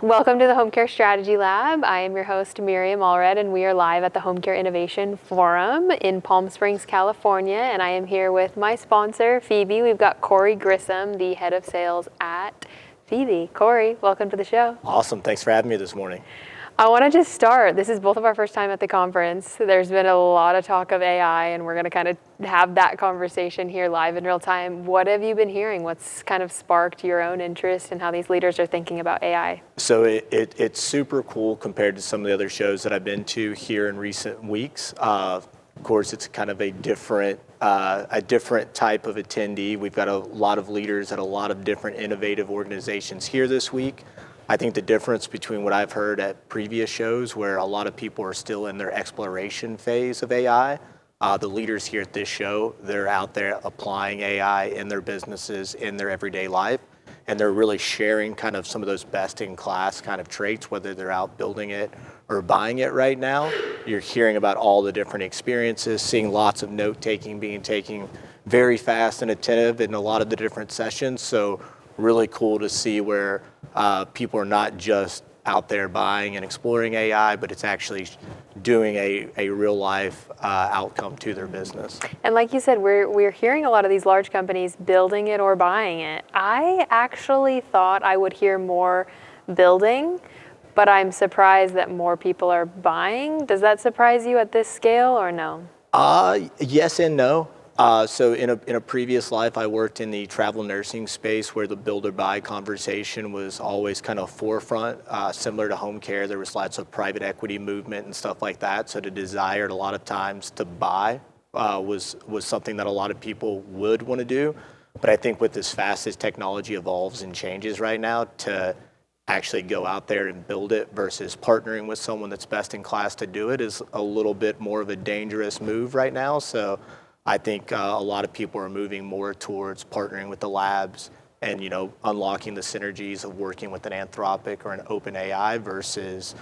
Welcome to the Home Care Strategy Lab. I am your host, Miriam Allred, and we are live at the Home Care Innovation Forum in Palm Springs, California. And I am here with my sponsor, Phoebe. We've got Corey Grissom, the head of sales at Phoebe. Corey, welcome to the show. Awesome. Thanks for having me this morning. I want to just start. This is both of our first time at the conference. There's been a lot of talk of AI, and we're going to kind of have that conversation here live in real time. What have you been hearing? What's kind of sparked your own interest in how these leaders are thinking about AI? So it's super cool compared to some of the other shows that I've been to here in recent weeks. Of course, it's kind of a different type of attendee. We've got a lot of leaders at a lot of different innovative organizations here this week. I think the difference between what I've heard at previous shows where a lot of people are still in their exploration phase of AI, the leaders here at this show, they're out there applying AI in their businesses, in their everyday life, and they're really sharing kind of some of those best-in-class kind of traits, whether they're out building it or buying it right now. You're hearing about all the different experiences, seeing lots of note-taking being taken very fast and attentive in a lot of the different sessions. So really cool to see where people are not just out there buying and exploring AI, but it's actually doing a real life outcome to their business. And like you said, we're hearing a lot of these large companies building it or buying it. I actually thought I would hear more building, but I'm surprised that more people are buying. Does that surprise you at this scale or no? Yes and no. So in a previous life, I worked in the travel nursing space where the build or buy conversation was always kind of forefront, similar to home care. There was lots of private equity movement and stuff like that. So the desire a lot of times to buy was something that a lot of people would want to do. But I think with as fast as technology evolves and changes right now, to actually go out there and build it versus partnering with someone that's best in class to do it is a little bit more of a dangerous move right now. So I think a lot of people are moving more towards partnering with the labs and, unlocking the synergies of working with an Anthropic or an OpenAI versus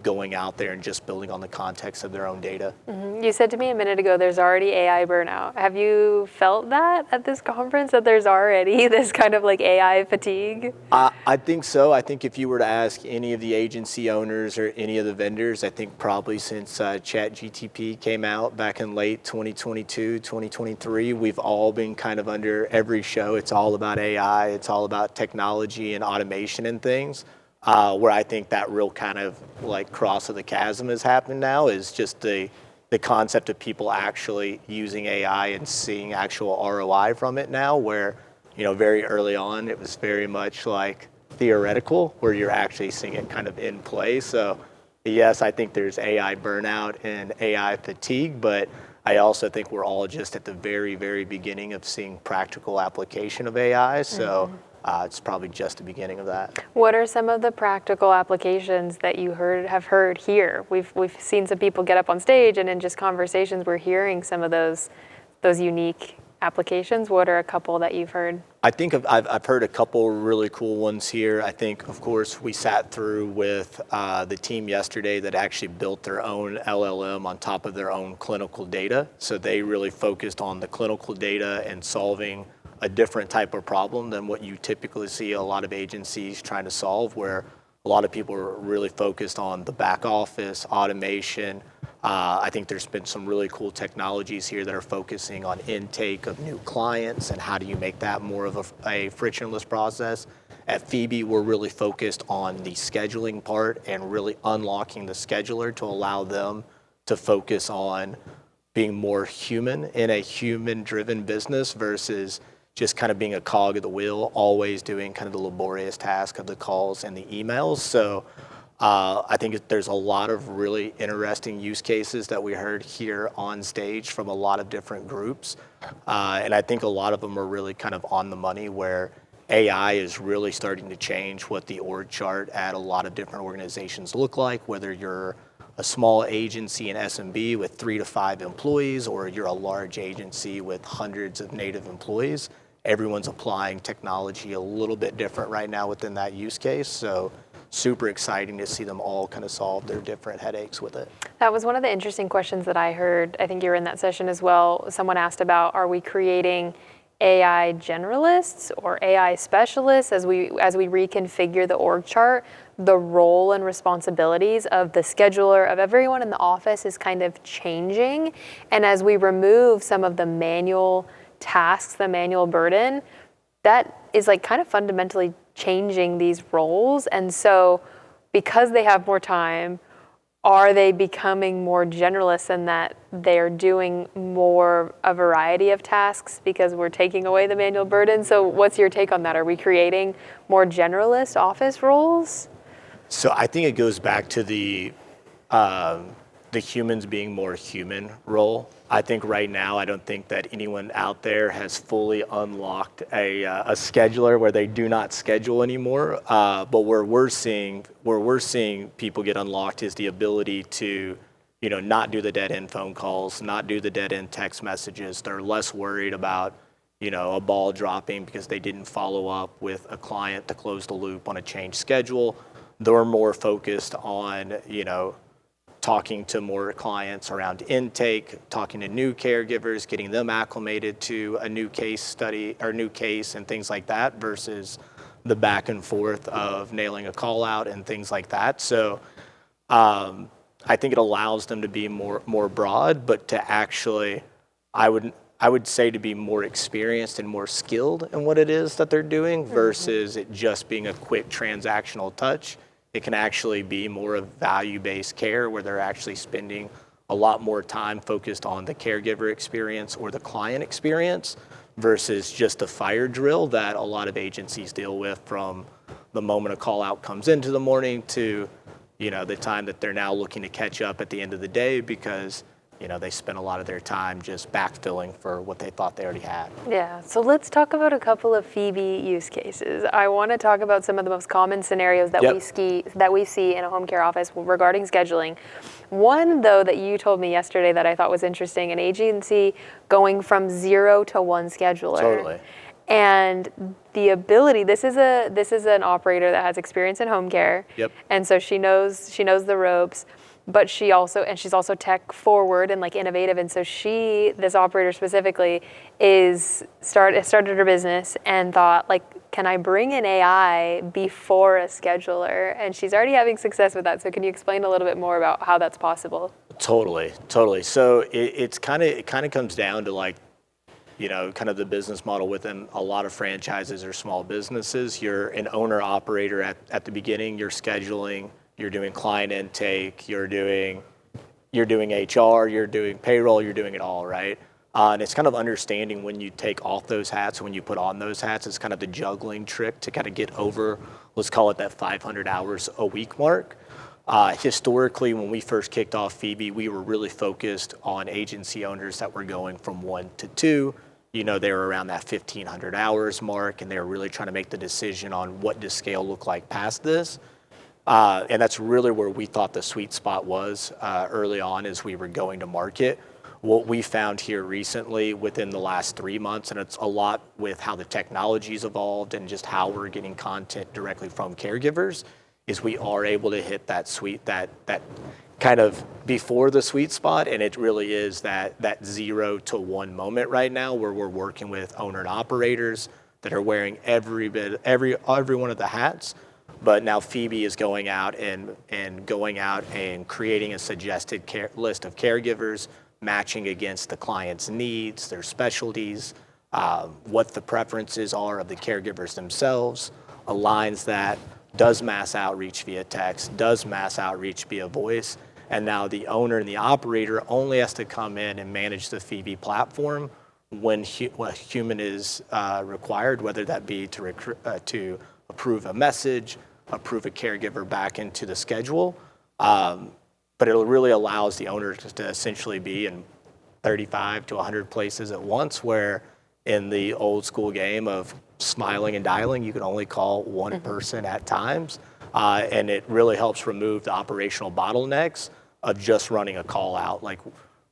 going out there and just building on the context of their own data. Mm-hmm. You said to me a minute ago, there's already AI burnout. Have you felt that at this conference, that there's already this kind of like AI fatigue? I think so. I think if you were to ask any of the agency owners or any of the vendors, I think probably since ChatGPT came out back in late 2022, 2023, we've all been kind of under every show. It's all about AI. It's all about technology and automation and things. Where I think that real kind of like cross of the chasm has happened now is just the concept of people actually using AI and seeing actual ROI from it now, where, very early on it was very much like theoretical, where you're actually seeing it kind of in play. So yes, I think there's AI burnout and AI fatigue, but I also think we're all just at the very, very beginning of seeing practical application of AI. So it's probably just the beginning of that. What are some of the practical applications that you have heard here? We've seen some people get up on stage, and in just conversations, we're hearing some of those unique applications. What are a couple that you've heard? I think I've heard a couple really cool ones here. I think, of course, we sat through with the team yesterday that actually built their own LLM on top of their own clinical data. So they really focused on the clinical data and solving a different type of problem than what you typically see a lot of agencies trying to solve, where a lot of people are really focused on the back office, automation. I think there's been some really cool technologies here that are focusing on intake of new clients and how do you make that more of a frictionless process. At Phoebe, we're really focused on the scheduling part and really unlocking the scheduler to allow them to focus on being more human in a human-driven business versus just kind of being a cog of the wheel, always doing kind of the laborious task of the calls and the emails. So I think there's a lot of really interesting use cases that we heard here on stage from a lot of different groups. And I think a lot of them are really kind of on the money, where AI is really starting to change what the org chart at a lot of different organizations look like, whether you're a small agency in SMB with 3 to 5 employees, or you're a large agency with hundreds of native employees. Everyone's applying technology a little bit different right now within that use case. So super exciting to see them all kind of solve their different headaches with it. That was one of the interesting questions that I heard. I think you were in that session as well. Someone asked about, are we creating AI generalists or AI specialists as we reconfigure the org chart, the role and responsibilities of the scheduler, of everyone in the office is kind of changing. And as we remove some of the manual tasks, the manual burden, that is like kind of fundamentally changing these roles. And so because they have more time, are they becoming more generalists in that they're doing more a variety of tasks because we're taking away the manual burden? So what's your take on that? Are we creating more generalist office roles? So I think it goes back to the humans being more human role. I think right now, I don't think that anyone out there has fully unlocked a scheduler where they do not schedule anymore. But where we're seeing people get unlocked is the ability to, not do the dead end phone calls, not do the dead end text messages. They're less worried about, a ball dropping because they didn't follow up with a client to close the loop on a changed schedule. They're more focused on, talking to more clients around intake, talking to new caregivers, getting them acclimated to a new case study or new case and things like that versus the back and forth of nailing a call out and things like that. So I think it allows them to be more broad, but to actually, I would say to be more experienced and more skilled in what it is that they're doing versus it just being a quick transactional touch. It can actually be more of value-based care where they're actually spending a lot more time focused on the caregiver experience or the client experience versus just a fire drill that a lot of agencies deal with from the moment a call out comes into the morning to, the time that they're now looking to catch up at the end of the day because, they spent a lot of their time just backfilling for what they thought they already had. Yeah, so let's talk about a couple of Phoebe use cases. I want to talk about some of the most common scenarios that we see in a home care office regarding scheduling. One, though, that you told me yesterday that I thought was interesting, an agency going from 0 to 1 scheduler. Totally. And the ability, this is an operator that has experience in home care. Yep. And so she knows the ropes. But she's also tech forward and like innovative. And so this operator specifically started her business and thought like, can I bring in AI before a scheduler? And she's already having success with that. So can you explain a little bit more about how that's possible? Totally. So it kind of comes down to like, kind of the business model within a lot of franchises or small businesses. You're an owner operator at the beginning, you're scheduling, you're doing client intake, you're doing HR, you're doing payroll, you're doing it all, right? And it's kind of understanding when you take off those hats, when you put on those hats, it's kind of the juggling trick to kind of get over, let's call it that 500 hours a week mark. Historically, when we first kicked off Phoebe, we were really focused on agency owners that were going from 1 to 2. They were around that 1,500 hours mark, and they were really trying to make the decision on what does scale look like past this. And that's really where we thought the sweet spot was early on as we were going to market. What we found here recently within the last 3 months, and it's a lot with how the technology's evolved and just how we're getting content directly from caregivers, is we are able to hit that kind of before the sweet spot, and it really is that 0 to 1 moment right now where we're working with owner and operators that are wearing every one of the hats. But now Phoebe is going out and creating a suggested list of caregivers, matching against the client's needs, their specialties, what the preferences are of the caregivers themselves, aligns that, does mass outreach via text, does mass outreach via voice, and now the owner and the operator only has to come in and manage the Phoebe platform when a human is required, whether that be to approve a message, approve a caregiver back into the schedule. But it really allows the owner to essentially be in 35 to 100 places at once, where in the old school game of smiling and dialing, you can only call one person at times. And it really helps remove the operational bottlenecks of just running a call out. Like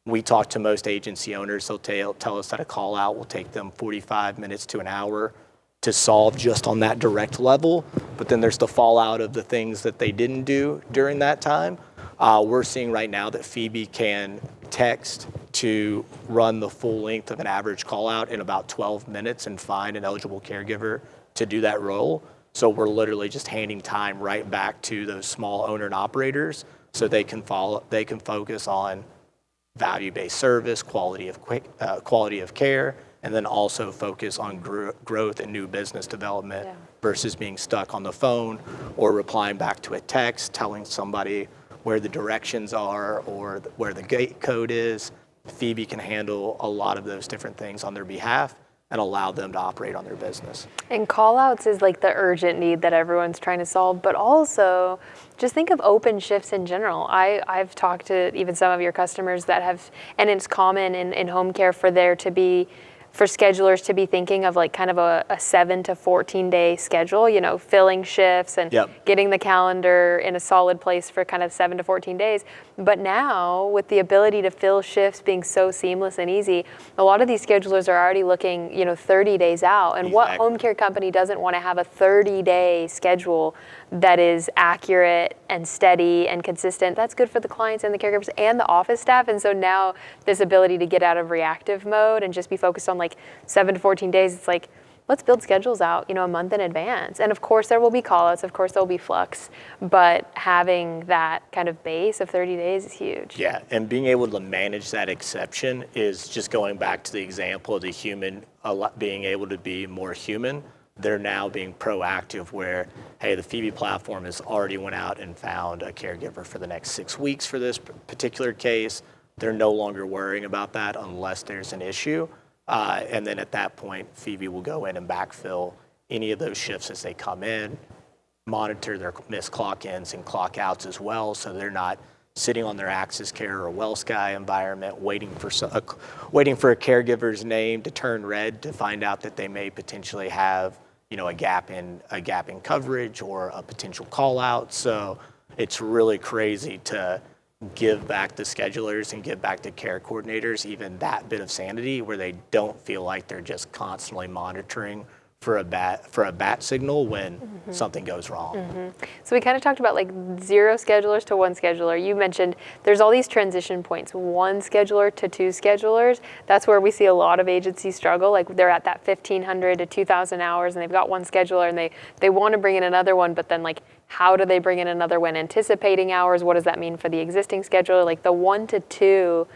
we talk to most agency owners, they'll tell us that a call out will take them 45 minutes to an hour to solve just on that direct level. But then there's the fallout of the things that they didn't do during that time. We're seeing right now that Phoebe can text to run the full length of an average call out in about 12 minutes and find an eligible caregiver to do that role. So we're literally just handing time right back to those small owner and operators so they can focus on value-based service, quality of care, and then also focus on growth and new business development versus being stuck on the phone or replying back to a text, telling somebody where the directions are or where the gate code is. Phoebe can handle a lot of those different things on their behalf and allow them to operate on their business. And call-outs is like the urgent need that everyone's trying to solve, but also just think of open shifts in general. I've talked to even some of your customers that have, and it's common in home care for schedulers to be thinking of like kind of a 7 to 14 day schedule, you know, filling shifts and getting the calendar in a solid place for kind of 7 to 14 days. But now with the ability to fill shifts being so seamless and easy, a lot of these schedulers are already looking, you know, 30 days out. And what home care company doesn't want to have a 30-day schedule that is accurate and steady and consistent? That's good for the clients and the caregivers and the office staff. And so now this ability to get out of reactive mode and just be focused on like 7 to 14 days, it's like, let's build schedules out, you know, a month in advance. And of course there will be call outs, of course there'll be flux, but having that kind of base of 30 days is huge. Yeah, and being able to manage that exception is just going back to the example of the human being able to be more human. They're now being proactive where, hey, the Phoebe platform has already went out and found a caregiver for the next 6 weeks for this particular case. They're no longer worrying about that unless there's an issue. And then at that point, Phoebe will go in and backfill any of those shifts as they come in, monitor their missed clock-ins and clock-outs as well, so they're not sitting on their Access Care or WellSky environment waiting for a caregiver's name to turn red to find out that they may potentially have, you know, a gap in coverage or a potential call-out. So it's really crazy to give back the schedulers and give back the care coordinators even that bit of sanity where they don't feel like they're just constantly monitoring for a bat signal when something goes wrong. So we kind of talked about like 0 schedulers to 1 scheduler. You mentioned there's all these transition points, 1 scheduler to 2 schedulers. That's where we see a lot of agencies struggle. Like they're at that 1,500 to 2,000 hours and they've got 1 scheduler and they want to bring in another one, but then like how do they bring in another when anticipating hours? What does that mean for the existing scheduler? Like the 1 to 2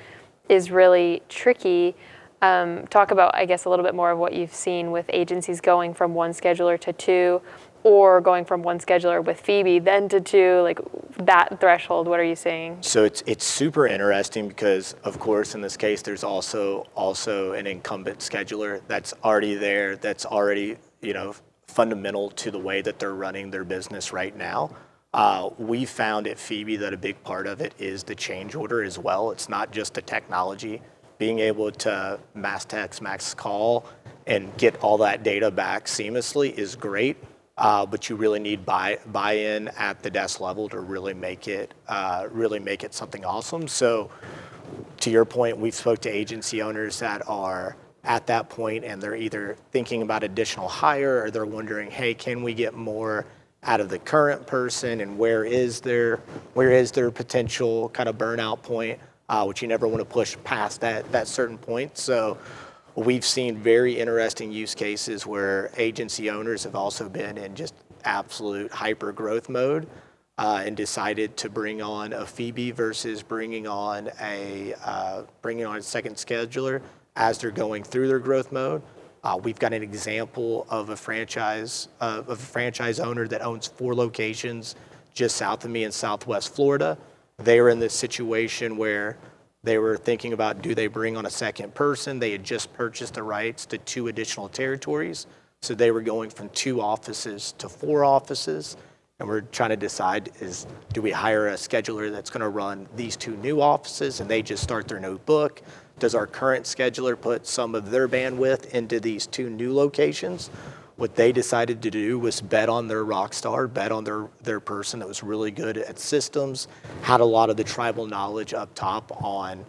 is really tricky. Talk about, I guess, a little bit more of what you've seen with agencies going from 1 scheduler to 2 or going from 1 scheduler with Phoebe then to 2, like that threshold. What are you seeing? So it's super interesting because, of course, in this case, there's also an incumbent scheduler that's already there, that's already, you know, fundamental to the way that they're running their business right now. We found at Phoebe that a big part of it is the change order as well. It's not just the technology. Being able to mass text, mass call, and get all that data back seamlessly is great, but you really need buy-in at the desk level to really make it something awesome. So, to your point, we've spoke to agency owners that are at that point, and they're either thinking about additional hire or they're wondering, hey, can we get more out of the current person, and where is their potential kind of burnout point? Which you never want to push past that certain point. So we've seen very interesting use cases where agency owners have also been in just absolute hyper growth mode and decided to bring on a Phoebe versus bringing on a second scheduler as they're going through their growth mode. We've got an example of a franchise owner that owns 4 locations just south of me in Southwest Florida. They were in this situation where they were thinking about, do they bring on a second person? They had just purchased the rights to 2 additional territories. So they were going from 2 offices to 4 offices. And we're trying to decide do we hire a scheduler that's going to run these 2 new offices and they just start their new book? Does our current scheduler put some of their bandwidth into these 2 new locations? What they decided to do was bet on their rock star, bet on their person that was really good at systems, had a lot of the tribal knowledge up top on,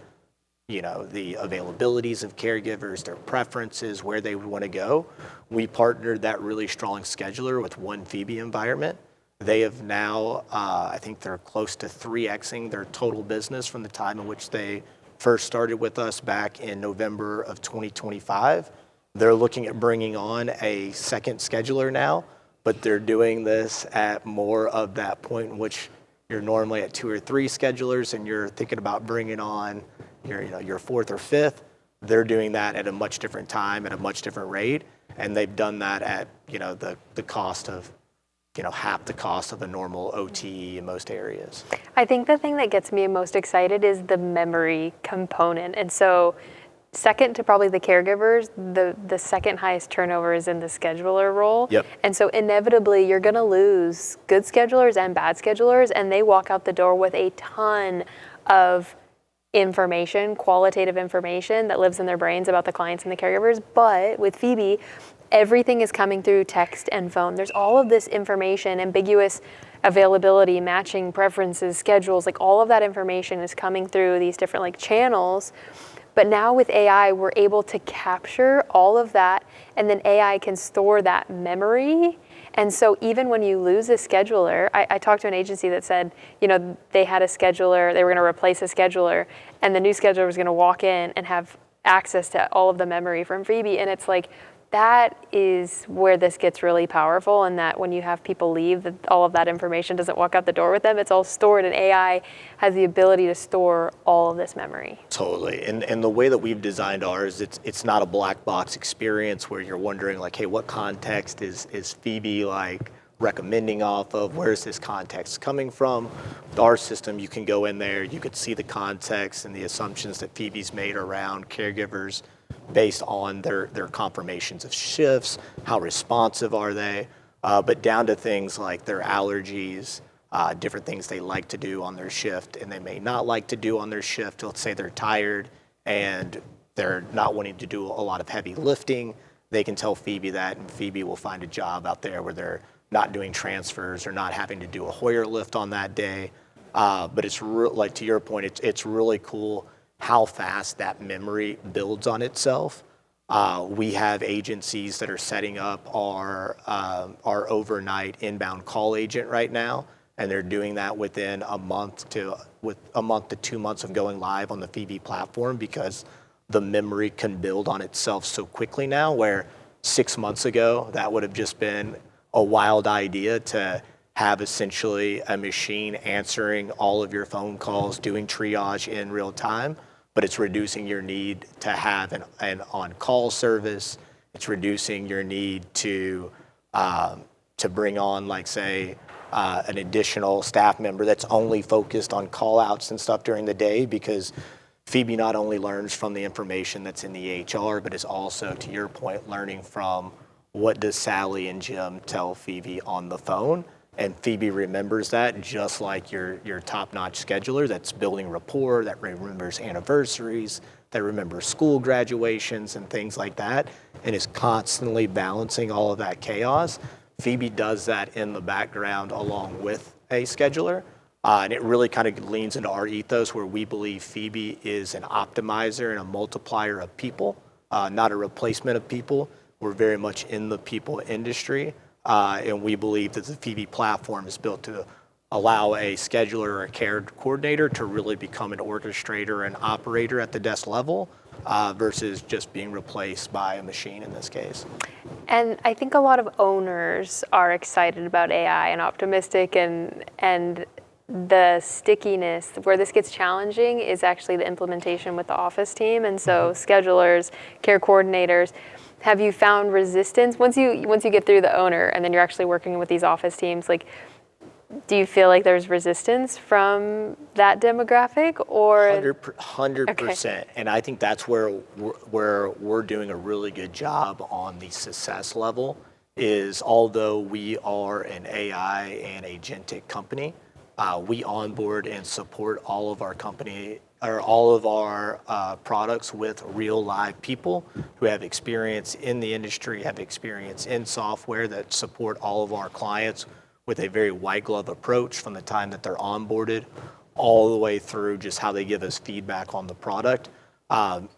you know, the availabilities of caregivers, their preferences, where they would want to go. We partnered that really strong scheduler with 1 Phoebe environment. They have now, I think they're close to 3xing their total business from the time in which they first started with us back in November of 2025. They're looking at bringing on a second scheduler now, but they're doing this at more of that point in which you're normally at 2 or 3 schedulers and you're thinking about bringing on your fourth or fifth. They're doing that at a much different time, at a much different rate, and they've done that at the cost of half the cost of a normal OTE in most areas. I think the thing that gets me most excited is the memory component. And so second to probably the caregivers, the second highest turnover is in the scheduler role. Yep. And so inevitably you're going to lose good schedulers and bad schedulers, and they walk out the door with a ton of information, qualitative information that lives in their brains about the clients and the caregivers. But with Phoebe, everything is coming through text and phone. There's all of this information, ambiguous availability, matching preferences, schedules, like all of that information is coming through these different channels. But now with AI, we're able to capture all of that, and then AI can store that memory. And so even when you lose a scheduler, I talked to an agency that said, they had a scheduler, they were going to replace a scheduler, and the new scheduler was going to walk in and have access to all of the memory from Phoebe. And it's like, that is where this gets really powerful, and that when you have people leave, that all of that information doesn't walk out the door with them. It's all stored, and AI has the ability to store all of this memory. Totally. And the way that we've designed ours, it's not a black box experience where you're wondering hey, what context is Phoebe recommending off of? Where's this context coming from? With our system, you can go in there, you could see the context and the assumptions that Phoebe's made around caregivers based on their confirmations of shifts, how responsive are they, but down to things like their allergies, different things they like to do on their shift and they may not like to do on their shift. Let's say they're tired and they're not wanting to do a lot of heavy lifting. They can tell Phoebe that, and Phoebe will find a job out there where they're not doing transfers or not having to do a Hoyer lift on that day. But it's to your point, it's really cool how fast that memory builds on itself. We have agencies that are setting up our overnight inbound call agent right now, and they're doing that within a month to 2 months of going live on the Phoebe platform, because the memory can build on itself so quickly now, where 6 months ago that would have just been a wild idea to have essentially a machine answering all of your phone calls, doing triage in real time. But it's reducing your need to have an on-call service. It's reducing your need to bring on, an additional staff member that's only focused on call-outs and stuff during the day, because Phoebe not only learns from the information that's in the HR, but is also, to your point, learning from what does Sally and Jim tell Phoebe on the phone. And Phoebe remembers that, just like your top-notch scheduler that's building rapport, that remembers anniversaries, that remembers school graduations and things like that, and is constantly balancing all of that chaos. Phoebe does that in the background along with a scheduler. And it really kind of leans into our ethos, where we believe Phoebe is an optimizer and a multiplier of people, not a replacement of people. We're very much in the people industry. And we believe that the Phoebe platform is built to allow a scheduler or a care coordinator to really become an orchestrator and operator at the desk level, versus just being replaced by a machine in this case. And I think a lot of owners are excited about AI and optimistic, and the stickiness. Where this gets challenging is actually the implementation with the office team. And so schedulers, care coordinators, have you found resistance once you get through the owner and then you're actually working with these office teams? Do you feel like there's resistance from that demographic, or 100%? Okay. And I think that's where we're doing a really good job on the success level. Is although we are an AI and agentic company, we onboard and support all of our products with real live people who have experience in the industry, have experience in software, that support all of our clients with a very white glove approach from the time that they're onboarded all the way through just how they give us feedback on the product.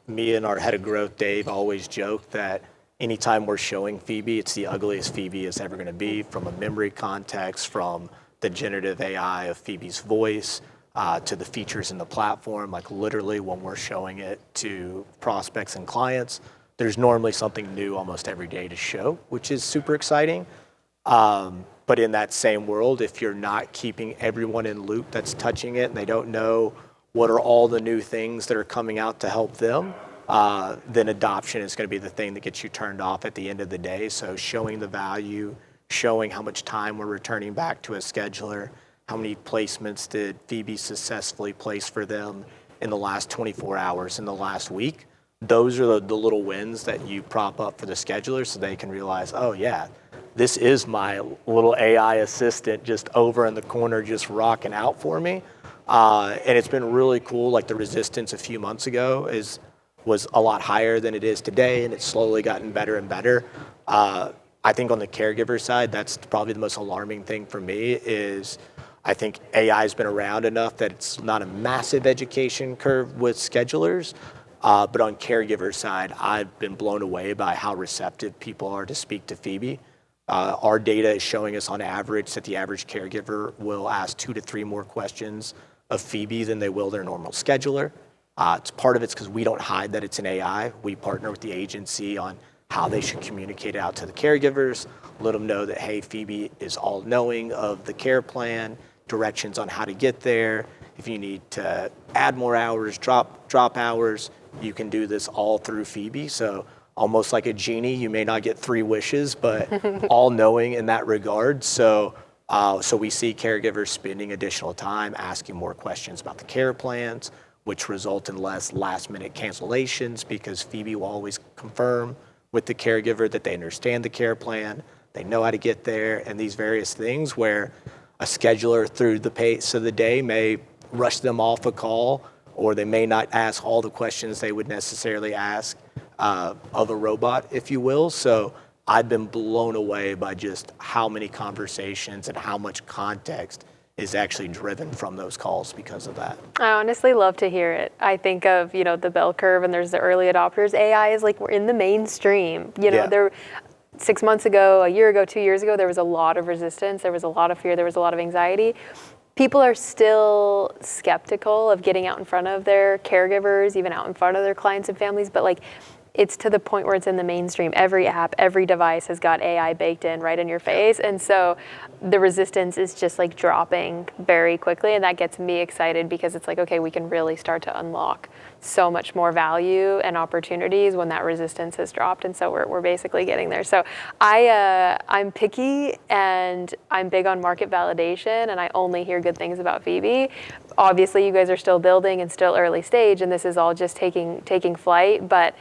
Me and our head of growth, Dave, always joke that anytime we're showing Phoebe, it's the ugliest Phoebe is ever going to be, from a memory context, from the generative AI of Phoebe's voice, to the features in the platform. Like literally when we're showing it to prospects and clients, there's normally something new almost every day to show, which is super exciting. But in that same world, if you're not keeping everyone in loop that's touching it and they don't know what are all the new things that are coming out to help them, then adoption is going to be the thing that gets you turned off at the end of the day. So showing the value, showing how much time we're returning back to a scheduler, how many placements did Phoebe successfully place for them in the last 24 hours, in the last week. Those are the little wins that you prop up for the scheduler so they can realize, oh yeah, this is my little AI assistant just over in the corner just rocking out for me. And it's been really cool. Like the resistance a few months ago was a lot higher than it is today, and it's slowly gotten better and better. I think on the caregiver side, that's probably the most alarming thing for me is I think AI has been around enough that it's not a massive education curve with schedulers. But on caregiver side, I've been blown away by how receptive people are to speak to Phoebe. Our data is showing us on average that the average caregiver will ask 2 to 3 more questions of Phoebe than they will their normal scheduler. Part of it's because we don't hide that it's an AI. We partner with the agency on how they should communicate it out to the caregivers, let them know that, hey, Phoebe is all knowing of the care plan, directions on how to get there. If you need to add more hours, drop hours, you can do this all through Phoebe. So almost like a genie, you may not get 3 wishes, but all knowing in that regard. So we see caregivers spending additional time asking more questions about the care plans, which result in less last minute cancellations because Phoebe will always confirm with the caregiver that they understand the care plan, they know how to get there, and these various things where a scheduler through the pace of the day may rush them off a call, or they may not ask all the questions they would necessarily ask of a robot, if you will. So I've been blown away by just how many conversations and how much context is actually driven from those calls because of that. I honestly love to hear it. I think of, the bell curve and there's the early adopters. AI is like we're in the mainstream. There 6 months ago, a year ago, 2 years ago, there was a lot of resistance. There was a lot of fear. There was a lot of anxiety. People are still skeptical of getting out in front of their caregivers, even out in front of their clients and families. But it's to the point where it's in the mainstream. Every app, every device has got AI baked in right in your face. And so the resistance is just dropping very quickly. And that gets me excited because it's okay, we can really start to unlock so much more value and opportunities when that resistance has dropped. And so we're basically getting there. So I'm picky and I'm big on market validation, and I only hear good things about Phoebe. Obviously, you guys are still building and still early stage, and this is all just taking flight. But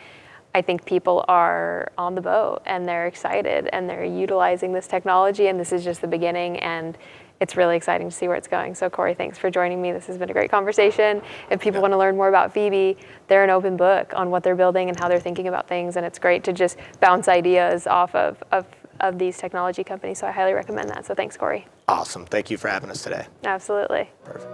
I think people are on the boat and they're excited and they're utilizing this technology, and this is just the beginning, and it's really exciting to see where it's going. So Corey, thanks for joining me. This has been a great conversation. If people want to learn more about Phoebe, they're an open book on what they're building and how they're thinking about things, and it's great to just bounce ideas off of these technology companies. So I highly recommend that. So thanks, Corey. Awesome. Thank you for having us today. Absolutely. Perfect.